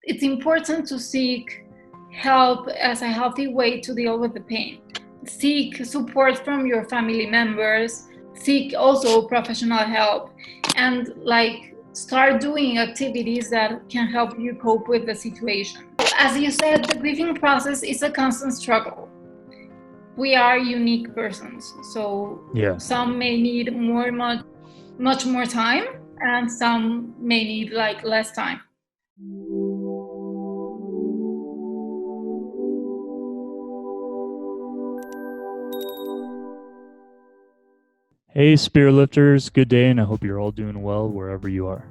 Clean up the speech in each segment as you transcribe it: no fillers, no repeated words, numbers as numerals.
it's important to seek help as a healthy way to deal with the pain. Seek support from your family members, seek also professional help, and start doing activities that can help you cope with the situation. As you said, the grieving process is a constant struggle. We are unique persons, so some may need much more time, and some may need less time. Hey, Spear Lifters, good day, and I hope you're all doing well wherever you are.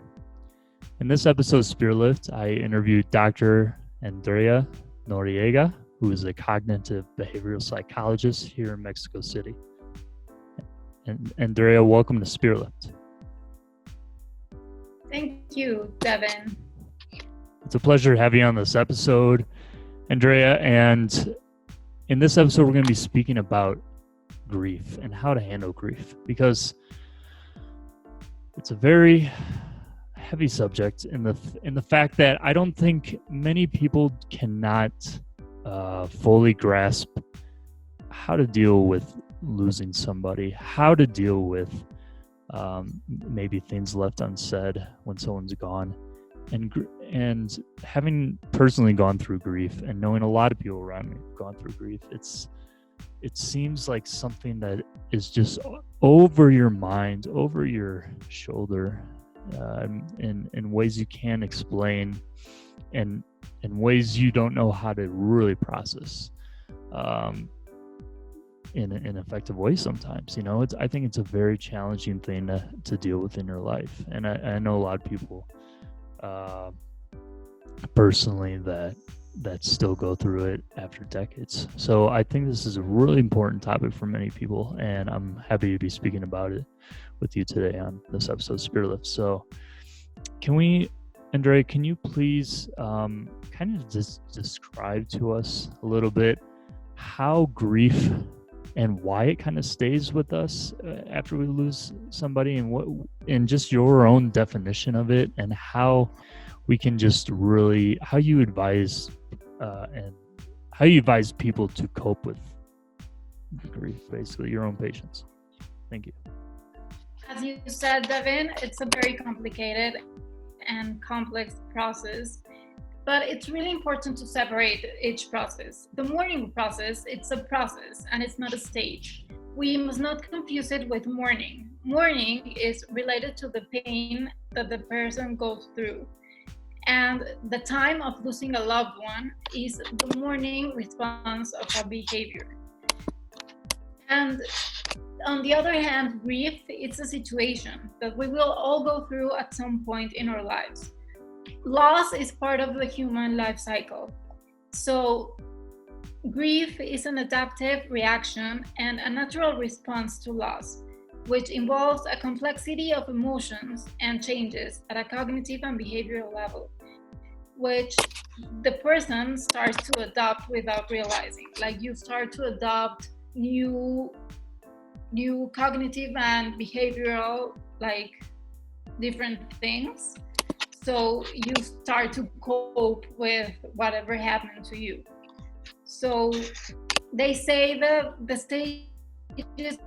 In this episode of Spear Lift, I interviewed Dr. Andrea Noriega, who is a cognitive behavioral psychologist here in Mexico City. And Andrea, welcome to Spear Lift. Thank you, Devin. It's a pleasure to have you on this episode, Andrea. And in this episode, we're going to be speaking about grief and how to handle grief, because it's a very heavy subject in the fact that I don't think many people cannot fully grasp how to deal with losing somebody, how to deal with maybe things left unsaid when someone's gone, and having personally gone through grief and knowing a lot of people around me have gone through grief, it seems like something that is just over your mind, over your shoulder, in ways you can't explain, and in ways you don't know how to really process in an effective way sometimes. I think it's a very challenging thing to deal with in your life. And I know a lot of people personally that still go through it after decades. So I think this is a really important topic for many people, and I'm happy to be speaking about it with you today on this episode of Spirit Lift. So Andrea, can you please kind of just describe to us a little bit how grief and why it kind of stays with us after we lose somebody, and just your own definition of it, and how we can just really, how you advise people to cope with grief, basically your own patients. Thank you. As you said, Devin, it's a very complicated and complex process, but it's really important to separate each process. The mourning process, it's a process and it's not a stage. We must not confuse it with mourning. Mourning is related to the pain that the person goes through. And the time of losing a loved one is the mourning response of a behavior. And on the other hand, grief, it's a situation that we will all go through at some point in our lives. Loss is part of the human life cycle. So grief is an adaptive reaction and a natural response to loss, which involves a complexity of emotions and changes at a cognitive and behavioral level, which the person starts to adopt without realizing. You start to adopt new cognitive and behavioral, different things. So you start to cope with whatever happened to you. So they say that the stages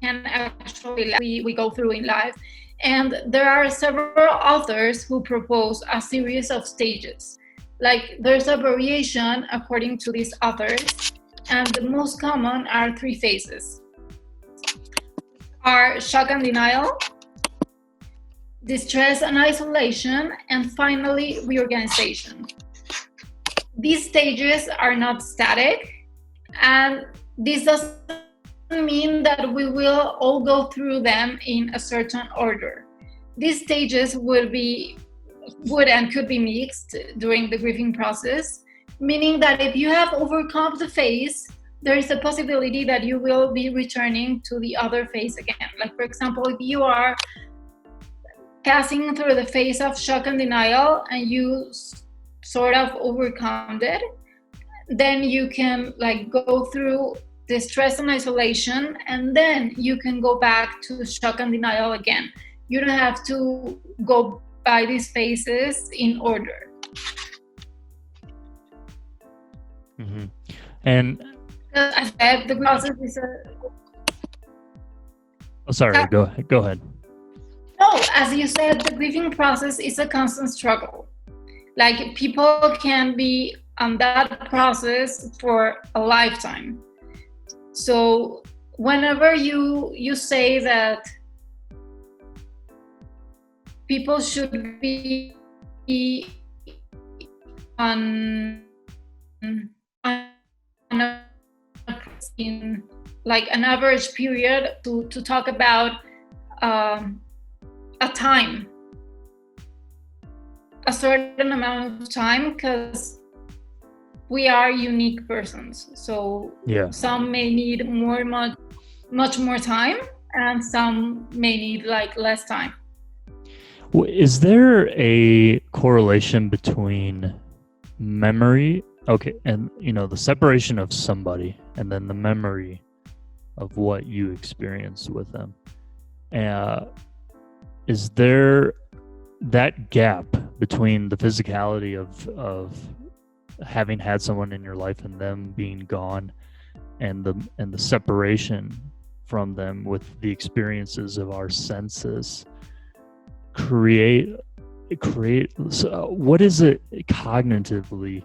can actually we go through in life. And there are several authors who propose a series of stages. There's a variation according to these authors, and the most common are 3 phases. Are shock and denial, distress and isolation, and finally reorganization. These stages are not static, and this doesn't mean that we will all go through them in a certain order. These stages would and could be mixed during the grieving process, meaning that if you have overcome the phase, there is a possibility that you will be returning to the other phase again. For example, if you are passing through the phase of shock and denial and you sort of overcome it, then you can go through distress and isolation, and then you can go back to shock and denial again. You don't have to go by these phases in order. Mm-hmm. And As I said, the process is go ahead. No, as you said, the grieving process is a constant struggle. Like, people can be on that process for a lifetime. So whenever you say that people should be on in like an average period to talk about a time, a certain amount of time, because we are unique persons. So some may need much more time, and some may need like less time. Is there a correlation between memory, and the separation of somebody, and then the memory of what you experienced with them? Is there that gap between the physicality of having had someone in your life and them being gone, and the separation from them with the experiences of our senses create what is it cognitively,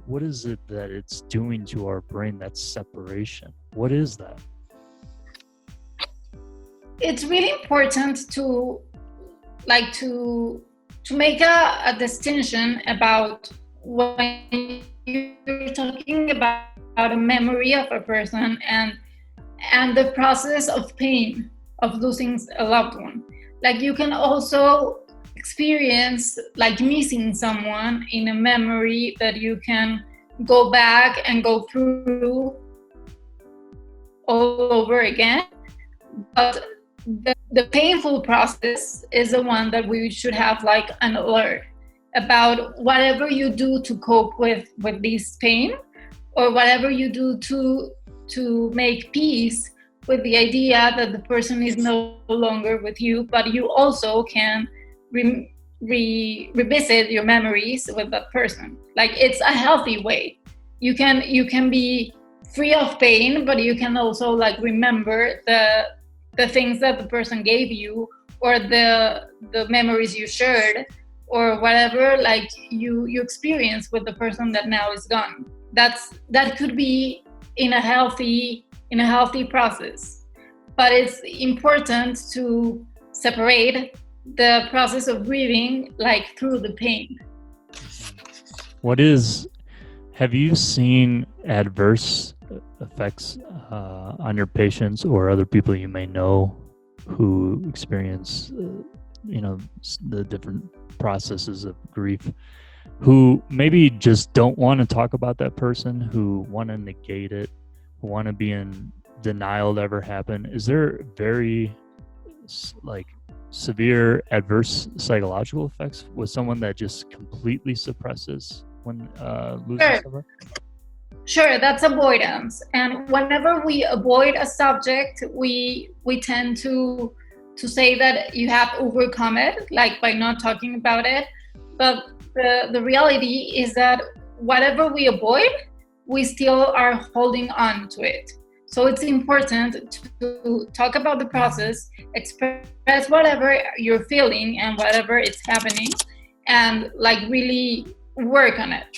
what is it that it's doing to our brain, that separation? What is that? It's really important to make a distinction about when you're talking about a memory of a person and the process of pain of losing a loved one. Like, you can also experience like missing someone in a memory that you can go back and go through all over again. But the painful process is the one that we should have like an alert about. Whatever you do to cope with this pain, or whatever you do to make peace with the idea that the person is no longer with you, but you also can revisit your memories with that person. Like, it's a healthy way. You can be free of pain, but you can also like remember the things that the person gave you, or the memories you shared, or whatever like you experience with the person that now is gone. That could be in a healthy process. But it's important to separate the process of grieving like through the pain. Have you seen adverse effects on your patients or other people you may know who experience the different processes of grief, who maybe just don't want to talk about that person, who want to negate it, who want to be in denial it ever happened? Is there very like severe adverse psychological effects with someone that just completely suppresses when losing someone? Sure, that's avoidance. And whenever we avoid a subject, we tend to say that you have overcome it, like by not talking about it. But the reality is that whatever we avoid, we still are holding on to it. So it's important to talk about the process, express whatever you're feeling and whatever is happening, and like really work on it.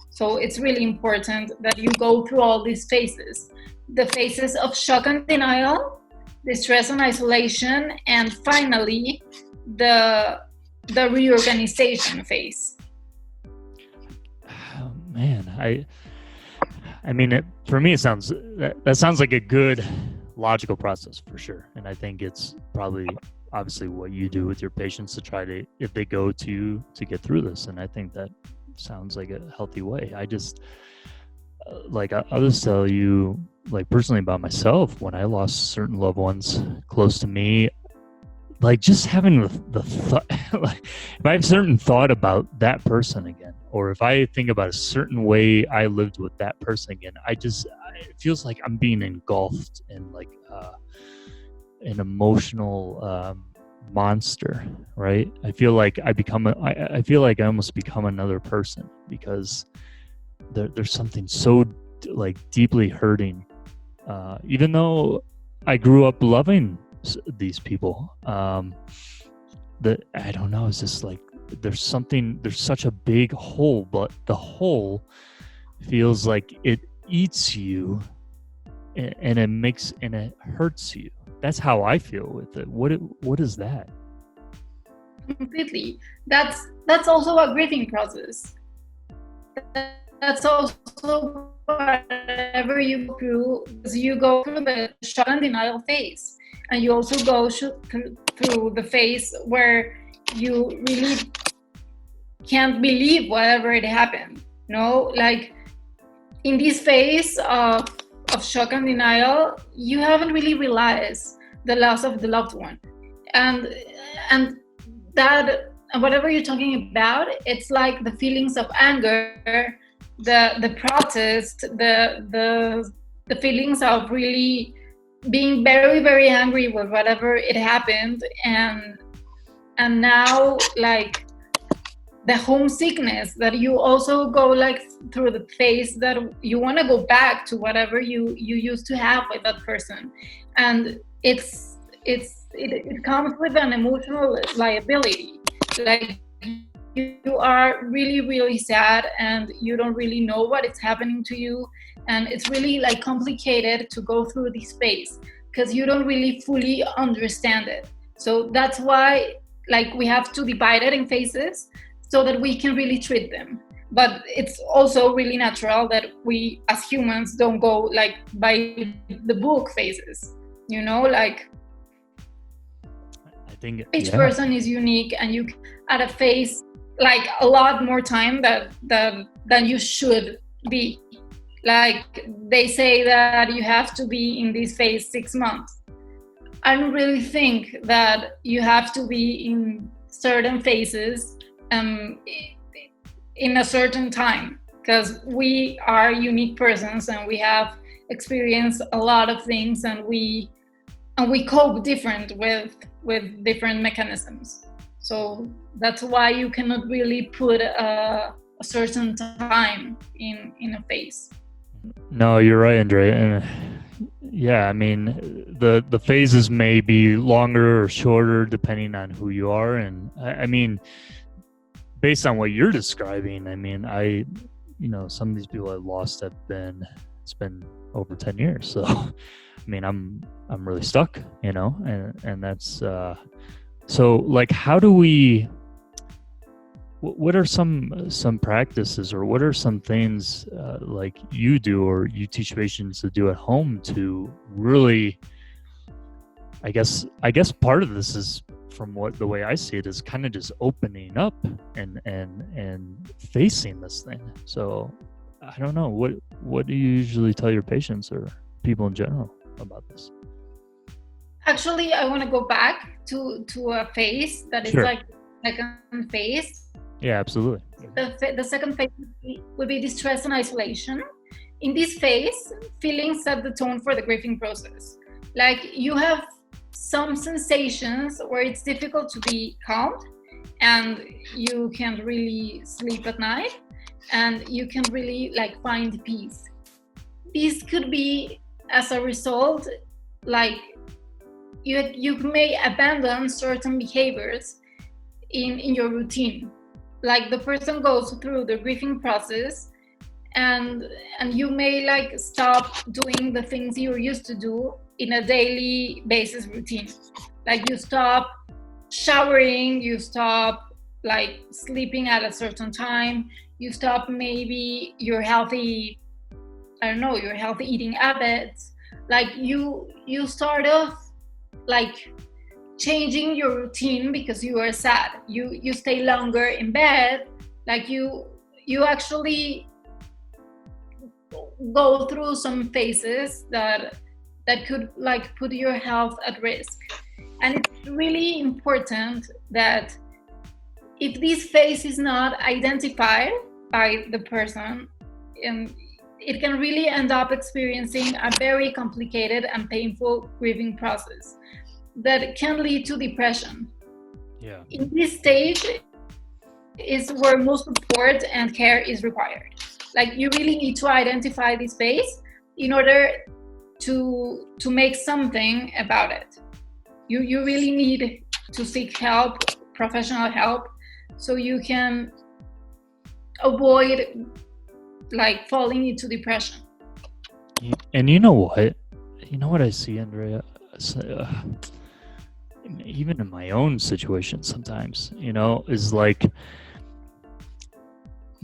So it's really important that you go through all these phases. The phases of shock and denial, distress and isolation, and finally the reorganization phase. Oh, man, I mean, for me, it sounds that sounds like a good logical process for sure. And I think it's probably obviously what you do with your patients to try to, if they go to get through this. And I think that sounds like a healthy way. I just I'll just tell you, like, personally about myself, when I lost certain loved ones close to me, like just having the thought, like if I have a certain thought about that person again, or if I think about a certain way I lived with that person again, it feels like I'm being engulfed in like an emotional monster, right? I feel like I feel like I almost become another person, because there's something so like deeply hurting, even though I grew up loving these people, that I don't know, it's just like there's such a big hole, but the hole feels like it eats you, and it hurts you. That's how I feel with it. What is that? Completely. That's also a grieving process. That's also whatever you go through, because you go through the shock and denial phase, and you also go through the phase where you really can't believe whatever it happened. Like in this phase of shock and denial, you haven't really realized the loss of the loved one, and that whatever you're talking about, it's like the feelings of anger, the protest, the feelings of really being very, very angry with whatever it happened, and now like the homesickness that you also go like through the phase that you want to go back to whatever you used to have with that person, and it comes with an emotional liability. Like you are really, really sad, and you don't really know what is happening to you, and it's really like complicated to go through this phase because you don't really fully understand it. So that's why like we have to divide it in phases so that we can really treat them. But it's also really natural that we as humans don't go like by the book phases, like I think each person is unique, and you at a phase like a lot more time than you should be. Like they say that you have to be in this phase 6 months. I don't really think that you have to be in certain phases in a certain time, because we are unique persons and we have experienced a lot of things, and we cope different with different mechanisms. So that's why you cannot really put a certain time in a phase. No, you're right, Andrea. And yeah, I mean, the phases may be longer or shorter depending on who you are. And I mean, based on what you're describing, I mean, some of these people I've lost it's been over 10 years. So, I mean, I'm really stuck, and that's, so like, how do we, what are some practices, or what are some things like you do or you teach patients to do at home to really, I guess part of this is, from the way I see it, is kind of just opening up and facing this thing. So I don't know, what do you usually tell your patients or people in general about this? Actually, I want to go back to a phase that is like second phase. Yeah, absolutely. The second phase would be distress and isolation. In this phase, feelings set the tone for the grieving process. Like you have some sensations where it's difficult to be calm, and you can't really sleep at night, and you can really like find peace. This could be as a result, like you may abandon certain behaviors in your routine. Like the person goes through the grieving process, and you may like stop doing the things you're used to do in a daily basis routine. Like you stop showering, you stop like sleeping at a certain time, you stop maybe your healthy eating habits. Like you start off like changing your routine because you are sad. You stay longer in bed. Like you actually go through some phases that could like put your health at risk. And it's really important that if this phase is not identified by the person, it can really end up experiencing a very complicated and painful grieving process that can lead to depression. Yeah. In this stage is where most support and care is required. Like, you really need to identify this phase in order to make something about it. You really need to seek help, professional help, so you can avoid like falling into depression. And you know what? You know what I see, Andrea? Even in my own situation sometimes, is like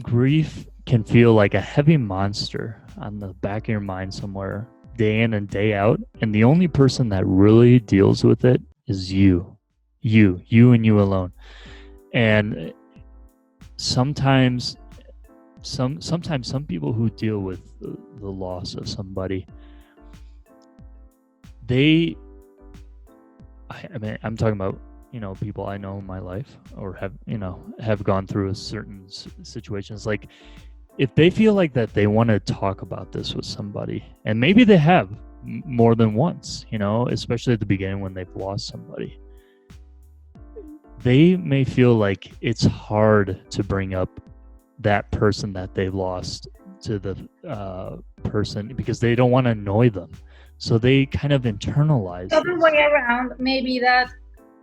grief can feel like a heavy monster on the back of your mind somewhere, day in and day out. And the only person that really deals with it is you and you alone. And sometimes some people who deal with the loss of somebody, I'm talking about, people I know in my life or have gone through a certain situations. Like, if they feel like that they want to talk about this with somebody, and maybe they have more than once, especially at the beginning when they've lost somebody, they may feel like it's hard to bring up that person that they lost to the person because they don't want to annoy them. So they kind of internalize the other way around, maybe that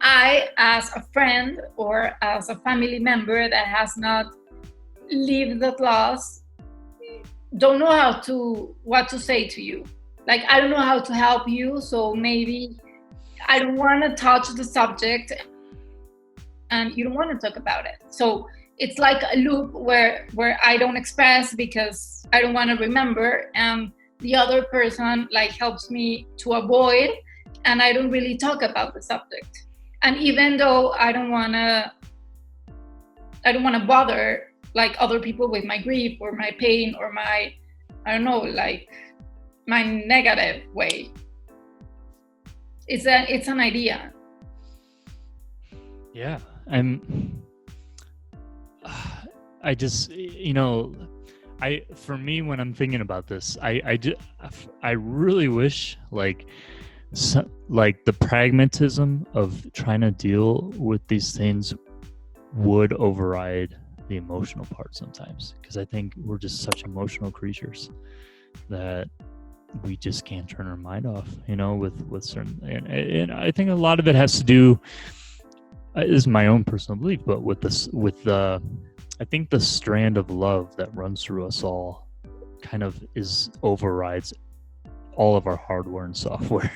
I, as a friend or as a family member that has not lived that loss, don't know what to say to you. Like, I don't know how to help you, so maybe I don't want to touch the subject and you don't want to talk about it. So it's like a loop where I don't express because I don't want to remember, and the other person like helps me to avoid, and I don't really talk about the subject. And even though I don't want to bother like other people with my grief or my pain or my, I don't know, like my negative way. It's an idea. Yeah. I just, for me, when I'm thinking about this, I really wish like the pragmatism of trying to deal with these things would override the emotional part sometimes, because I think we're just such emotional creatures that we just can't turn our mind off, with certain, and I think a lot of it has to do, is my own personal belief, but I think the strand of love that runs through us all kind of overrides all of our hardware and software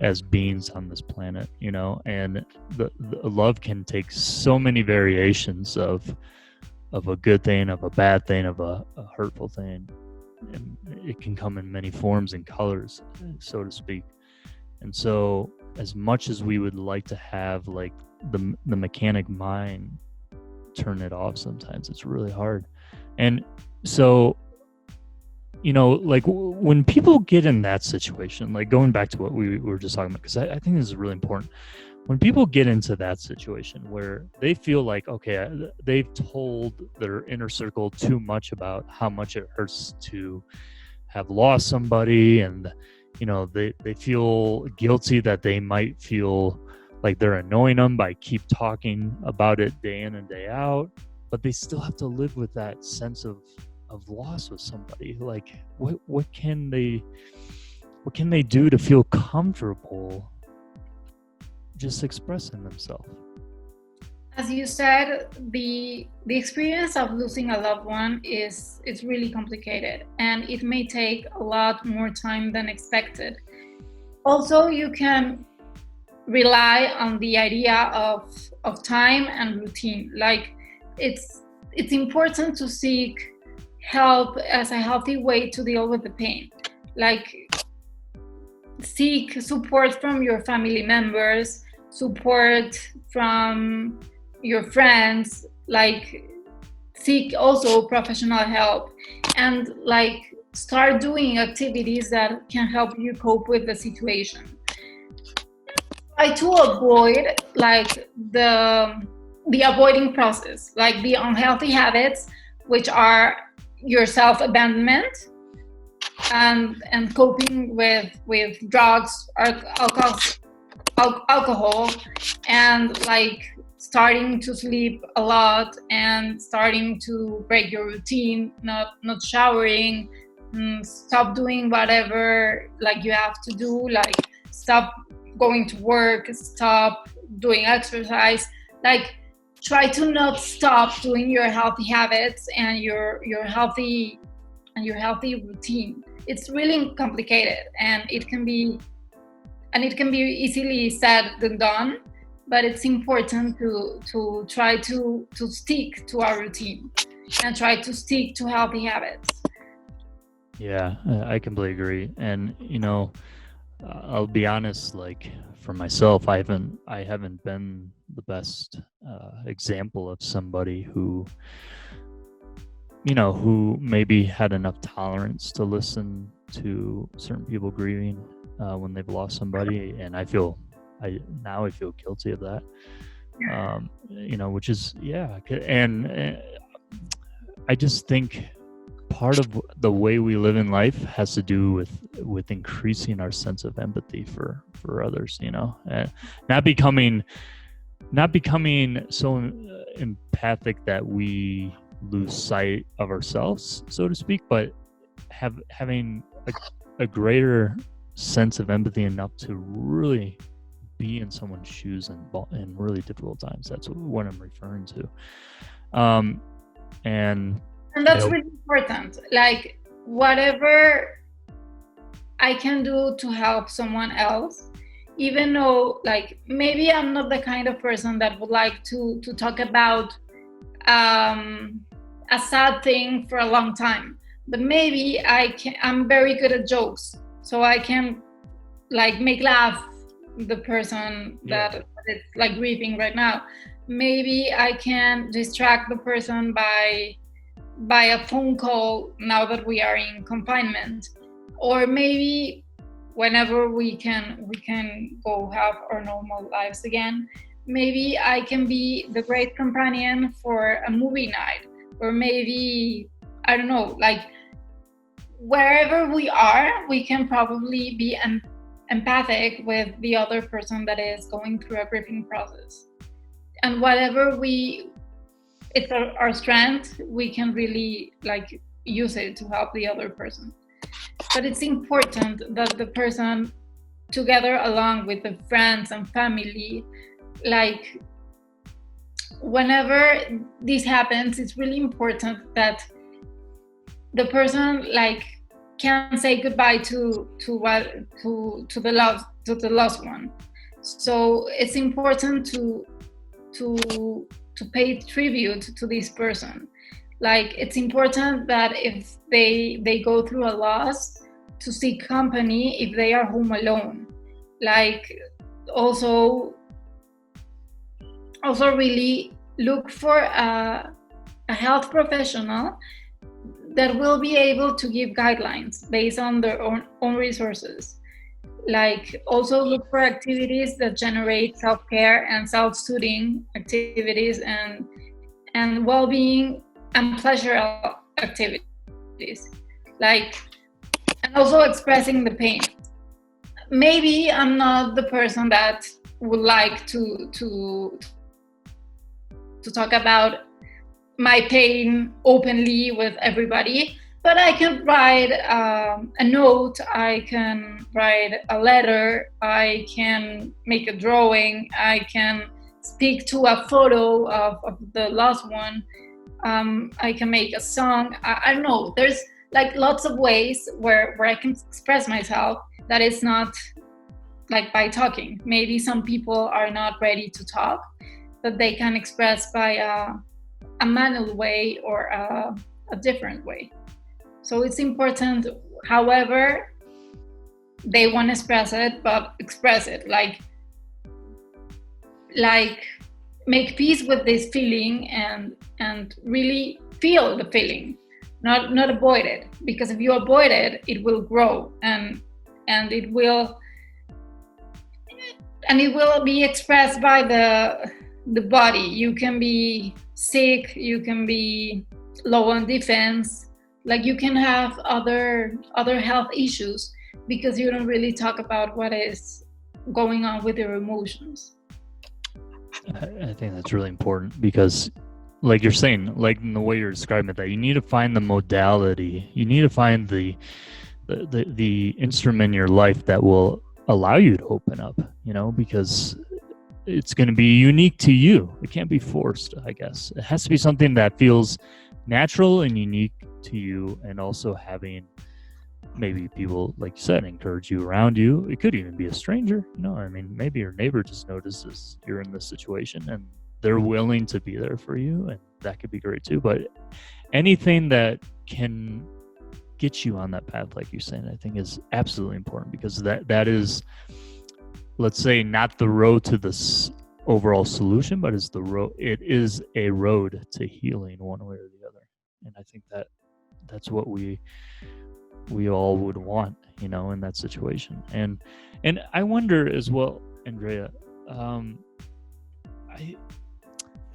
as beings on this planet, and the love can take so many variations of a good thing, of a bad thing, of a hurtful thing, and it can come in many forms and colors, so to speak. And so as much as we would like to have like the mechanic mind turn it off, sometimes it's really hard. And so like when people get in that situation, like going back to what we were just talking about, because I think this is really important. When people get into that situation where they feel like, okay, they've told their inner circle too much about how much it hurts to have lost somebody, and they feel guilty that they might feel like they're annoying them by keep talking about it day in and day out, but they still have to live with that sense of loss with somebody. Like, what can they do to feel comfortable just expressing themselves? As you said, the experience of losing a loved one it's really complicated, and it may take a lot more time than expected. Also, you can rely on the idea of time and routine. Like, it's important to seek help as a healthy way to deal with the pain. Like, seek support from your family members, support from your friends, like seek also professional help, and like start doing activities that can help you cope with the situation. try to avoid like the avoiding process, like the unhealthy habits, which are your self-abandonment and coping with drugs or alcohol, and like starting to sleep a lot and starting to break your routine, not showering, stop doing whatever like you have to do, like stop going to work, stop doing exercise, like try to not stop doing your healthy habits and your healthy routine. It's really complicated, and it can be easily said than done, but it's important to try to stick to our routine and try to stick to healthy habits. Yeah, I completely agree. And I'll be honest, like for myself, I haven't been the best example of somebody who maybe had enough tolerance to listen to certain people grieving when they've lost somebody, and I feel guilty of that. Which is and I just think part of the way we live in life has to do with increasing our sense of empathy for others, not becoming so empathic that we lose sight of ourselves, so to speak, but having a greater sense of empathy enough to really be in someone's shoes in really difficult times. That's what I'm referring to. And that's really important. Like whatever I can do to help someone else, even though like maybe I'm not the kind of person that would like to talk about a sad thing for a long time, but maybe I'm very good at jokes, so I can like make laugh the person that is like grieving right now. Maybe I can distract the person by a phone call now that we are in confinement, or maybe whenever we can go have our normal lives again, maybe I can be the great companion for a movie night, or maybe I don't know, like wherever we are, we can probably be empathic with the other person that is going through a grieving process, and whatever it's our strength, we can really like use it to help the other person. But it's important that the person, together along with the friends and family, like whenever this happens, it's really important that the person like can say goodbye to the lost one. So it's important to pay tribute to this person. Like it's important that if they go through a loss, to seek company if they are home alone. Like also really look for a health professional that will be able to give guidelines based on their own resources. Like also look for activities that generate self-care and self-soothing activities and well-being and pleasure activities. Like, and also expressing the pain. Maybe I'm not the person that would like to talk about my pain openly with everybody, but I can write a note, I can write a letter, I can make a drawing, I can speak to a photo of the lost one, I can make a song. I don't know, there's like lots of ways where I can express myself that is not like by talking. Maybe some people are not ready to talk, but they can express by a manual way or a different way. So it's important, however they want to express it, but express it, like make peace with this feeling and really feel the feeling, not avoid it, because if you avoid it, it will grow and it will and it will be expressed by the body. You can be sick, you can be low on defense, like you can have other health issues because you don't really talk about what is going on with your emotions. I think that's really important because, like you're saying, like in the way you're describing it, that you need to find the modality, you need to find the instrument in your life that will allow you to open up, because it's going to be unique to you. It can't be forced, I guess. It has to be something that feels natural and unique to you, and also having maybe people, like you said, encourage you around you. It could even be a stranger, maybe your neighbor just notices you're in this situation and they're willing to be there for you, and that could be great too. But anything that can get you on that path, like you're saying, I think is absolutely important, because that is, let's say, not the road to this overall solution, but it's the road. It is a road to healing, one way or the other. And I think that's what we all would want, in that situation. And I wonder as well, Andrea,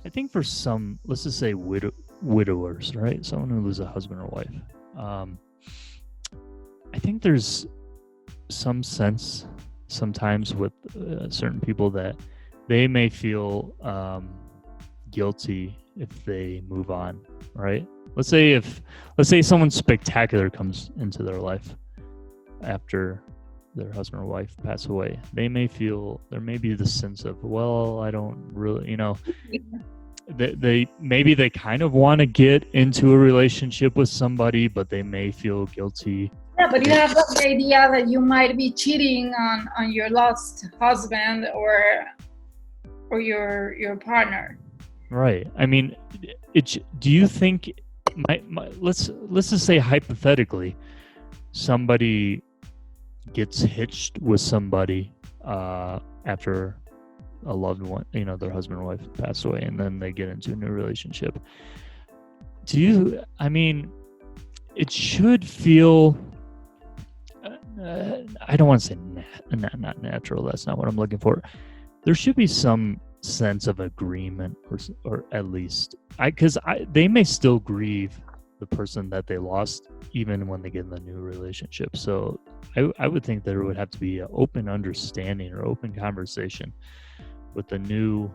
I think for some, let's just say widowers, right? Someone who loses a husband or wife. I think there's some sense sometimes with certain people that they may feel guilty if they move on, right? Let's say someone spectacular comes into their life after their husband or wife pass away. There may be the sense of, well, I don't really, they kind of want to get into a relationship with somebody, but they may feel guilty. Yeah, but you have the idea that you might be cheating on your lost husband or your partner. Right. Do you think let's just say hypothetically somebody gets hitched with somebody after a loved one, their husband or wife passed away, and then they get into a new relationship. It should feel, I don't want to say not natural. That's not what I'm looking for. There should be some sense of agreement, or at least because they may still grieve the person that they lost even when they get in the new relationship. So I would think there would have to be an open understanding or open conversation with the new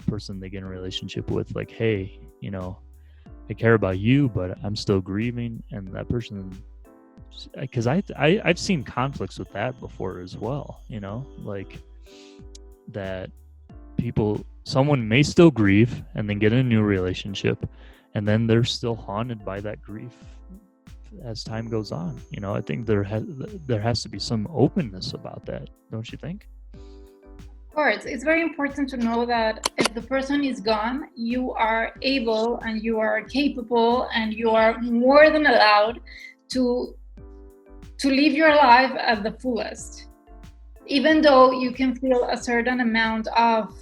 person they get in a relationship with, like, hey, I care about you, but I'm still grieving. And that person, because I've seen conflicts with that before as well, like that someone may still grieve and then get in a new relationship, and then they're still haunted by that grief as time goes on. I think there has to be some openness about that, don't you think? Of course, it's very important to know that if the person is gone, you are able and you are capable and you are more than allowed to live your life at the fullest. Even though you can feel a certain amount of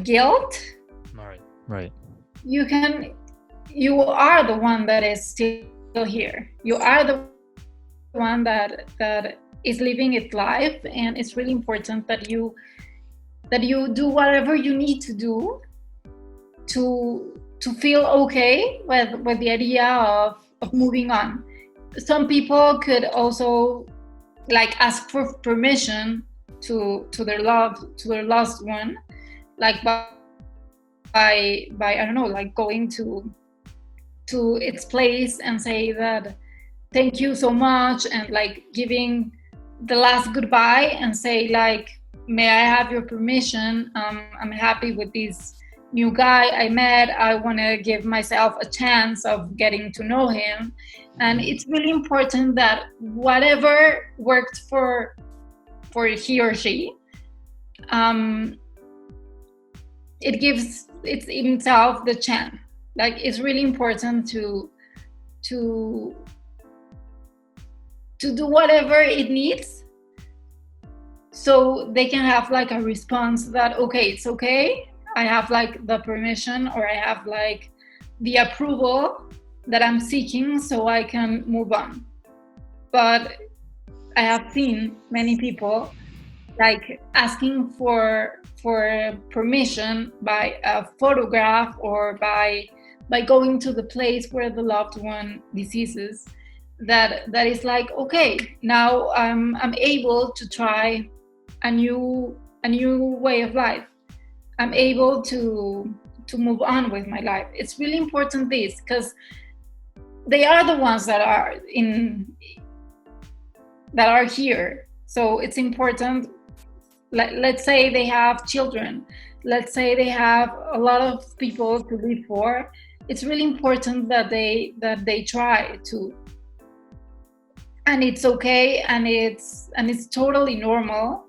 guilt, right. You are the one that is still here. You are the one that is living its life, and it's really important that you do whatever you need to do to feel okay with the idea of moving on. Some people could also ask for permission to their lost one, by I don't know, going to its place and say that thank you so much, and giving the last goodbye and say may I have your permission? I'm happy with this new guy I met. I want to give myself a chance of getting to know him. And it's really important that whatever worked for he or she, it gives himself the chance. It's really important to do whatever it needs, so they can have a response that, okay, it's okay, I have the permission, or I have the approval that I'm seeking, so I can move on. But I have seen many people like asking for permission by a photograph or by going to the place where the loved one deceases. That is like, okay, now I'm able to try a new way of life. I'm able to move on with my life. It's really important this, because they are the ones that are here. So it's important. Let's say they have children. Let's say they have a lot of people to live for. It's really important that they try to, and it's okay, and it's totally normal,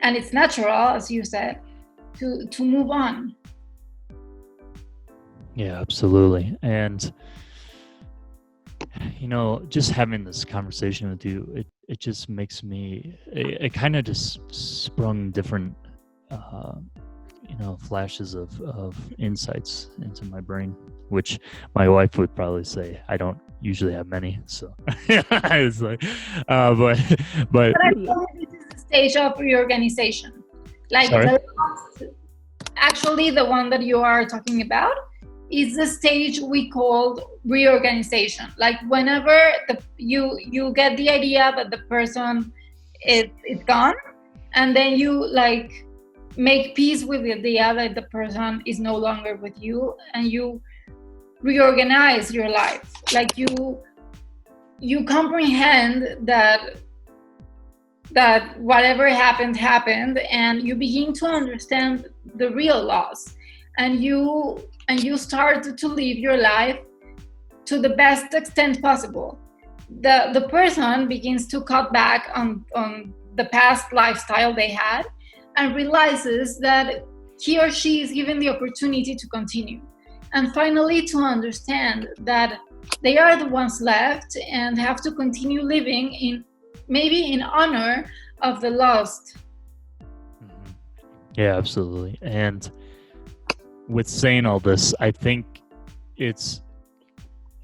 and it's natural, as you said, to move on. Yeah, absolutely. And just having this conversation with you, it just makes me, it kind of just sprung different flashes of insights into my brain, which my wife would probably say I don't usually have many. So I was like, but I told you this is the stage of reorganization. Like actually, the one that you are talking about is the stage we called reorganization. Like whenever you get the idea that the person is gone, and then you like make peace with the idea that the person is no longer with you, and you reorganize your life. Like you comprehend that whatever happened, and you begin to understand the real loss, and you start to live your life to the best extent possible. The person begins to cut back on the past lifestyle they had, and realizes that he or she is given the opportunity to continue, and finally to understand that they are the ones left and have to continue living in honor of the lost. Yeah, absolutely. And with saying all this, I think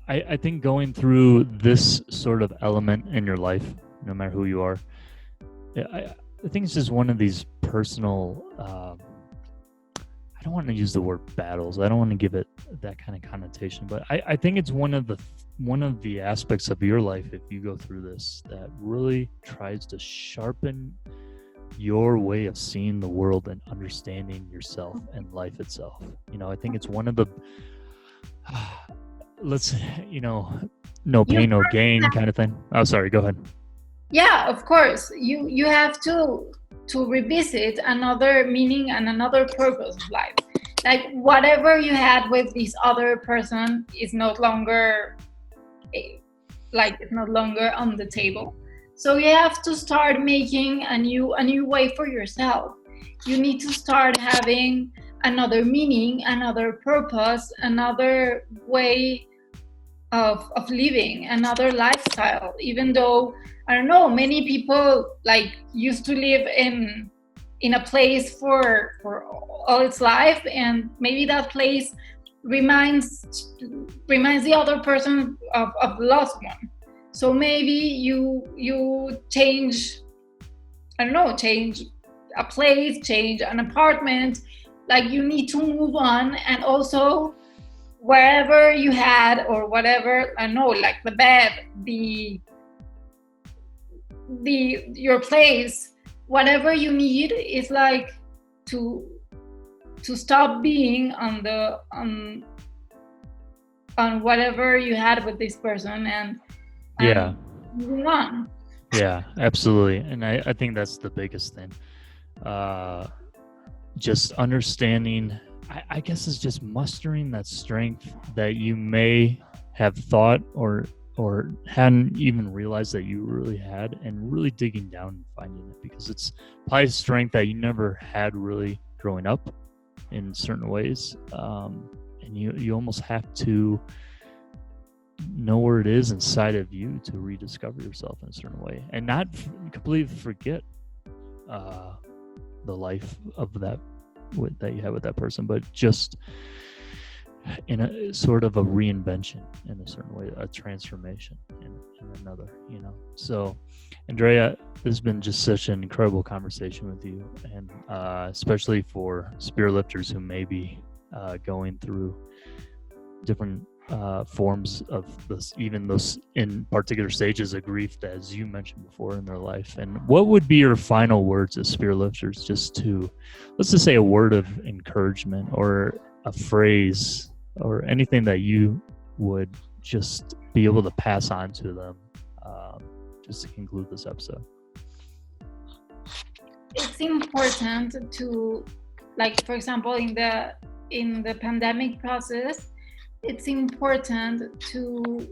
I think going through this sort of element in your life, no matter who you are, I think it's just one of these personal, I don't want to use the word battles. I don't want to give it that kind of connotation, but I think it's one of the aspects of your life, if you go through this, that really tries to sharpen your way of seeing the world and understanding yourself and life itself. I think it's one of the no pain, no gain kind of thing. Oh, sorry, go ahead. Yeah, of course. You have to revisit another meaning and another purpose of life. Like whatever you had with this other person is no longer on the table. So you have to start making a new way for yourself. You need to start having another meaning, another purpose, another way of living, another lifestyle. Even though, I don't know, many people like used to live in a place for all its life, and maybe that place reminds the other person of the lost one. So maybe you change, I don't know, change a place, change an apartment. Like you need to move on, and also wherever you had, or whatever, I don't know, like the bed, your place, whatever you need is like to stop being on whatever you had with this person, and yeah, move on. Yeah, absolutely. And I think that's the biggest thing. Just understanding, I guess, is just mustering that strength that you may have thought or hadn't even realized that you really had, and really digging down and finding it, because it's probably strength that you never had really growing up in certain ways. And you almost have to know where it is inside of you to rediscover yourself in a certain way, and not completely forget the life of that you had with that person, but just in a sort of a reinvention in a certain way, a transformation in another, So, Andrea, this has been just such an incredible conversation with you, and especially for spirit lifters who may be going through different forms of this, even those in particular stages of grief, as you mentioned before in their life. And what would be your final words as spirit lifters, just to, let's just say, a word of encouragement or a phrase or anything that you would just be able to pass on to them, just to conclude this episode? It's important to, like, for example, in the pandemic process, it's important to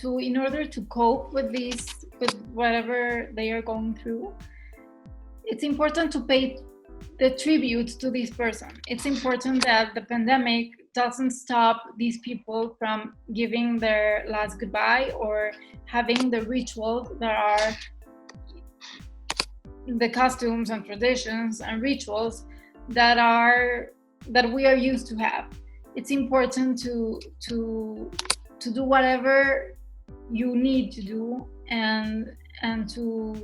in order to cope with whatever they are going through, it's important to pay the tribute to this person. It's important that the pandemic doesn't stop these people from giving their last goodbye or having the rituals that are the costumes and traditions and rituals that we are used to have. It's important to do whatever you need to do and to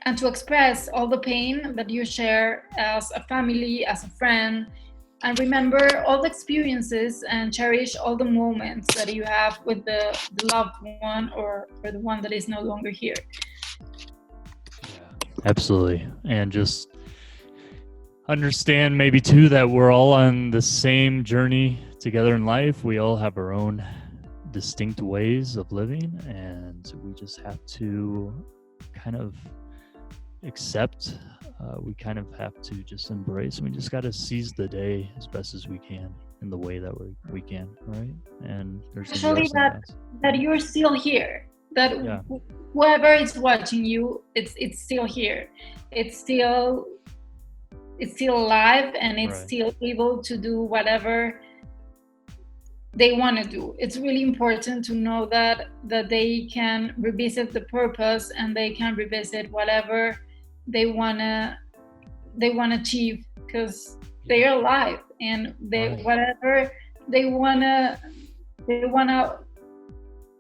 express all the pain that you share as a family, as a friend, and remember all the experiences and cherish all the moments that you have with the loved one or the one that is no longer here. Absolutely. And just understand maybe too that we're all on the same journey together in life. We all have our own distinct ways of living, and we just have to kind of accept, we kind of have to just embrace, and we just got to seize the day as best as we can in the way that we can, right? And there's especially that you're still here, that whoever is watching you, it's still here, it's still alive, and it's still able to do whatever they want to do. It's really important to know that they can revisit the purpose, and they can revisit whatever they want to achieve, because they are alive, and whatever they want to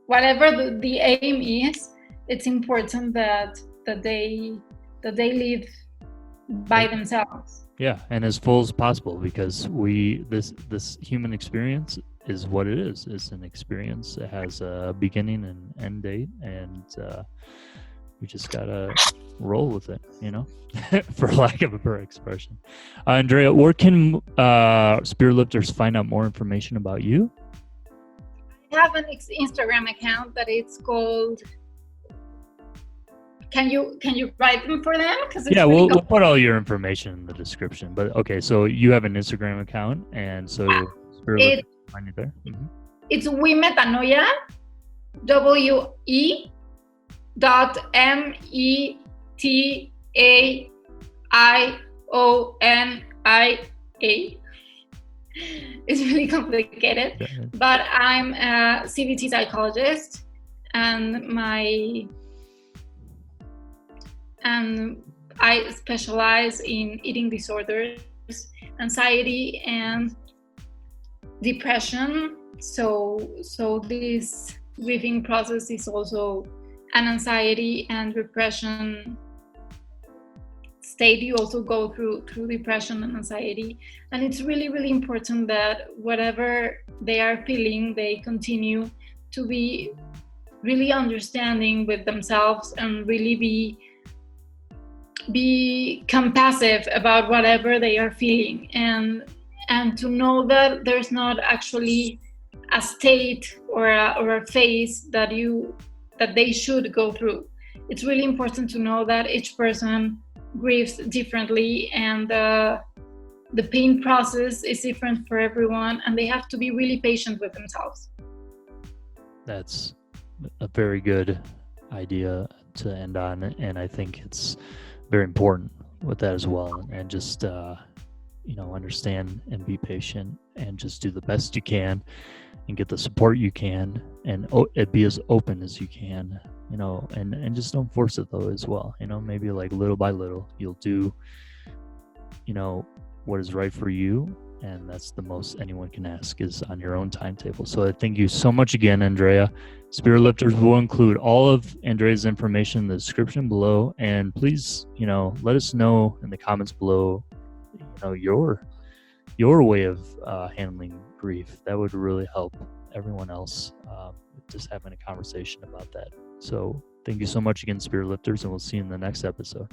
whatever the aim is, it's important that they live by themselves. Yeah, and as full as possible, because this human experience is what it is. It's an experience. It has a beginning and end date, and we just gotta roll with it, for lack of a better expression. Andrea, where can spirit lifters find out more information about you? I have an Instagram account that it's called. Can you write them for them? We'll put all your information in the description. But okay, so you have an Instagram account, and so spirit lifters can find you there. Mm-hmm. It's WeMetanoia, WE.METAIONIA. It's really complicated, but I'm a CBT psychologist, and I specialize in eating disorders, anxiety, and depression. So this grieving process is also an anxiety and depression state. You also go through depression and anxiety, and it's really, really important that whatever they are feeling, they continue to be really understanding with themselves and really be compassive about whatever they are feeling, and to know that there's not actually a state or a phase that they should go through. It's really important to know that each person grieves differently, and the pain process is different for everyone, and they have to be really patient with themselves. That's a very good idea to end on, and I think it's very important with that as well. And just understand and be patient, and just do the best you can, and get the support you can, and be as open as you can, and just don't force it though as well. Maybe like little by little you'll do what is right for you, And that's the most anyone can ask, is on your own timetable. So thank you so much again, Andrea. Spirit Lifters will include all of Andrea's information in the description below. And please, let us know in the comments below, your way of handling grief. That would really help everyone else, just having a conversation about that. So thank you so much again, Spirit Lifters, and we'll see you in the next episode.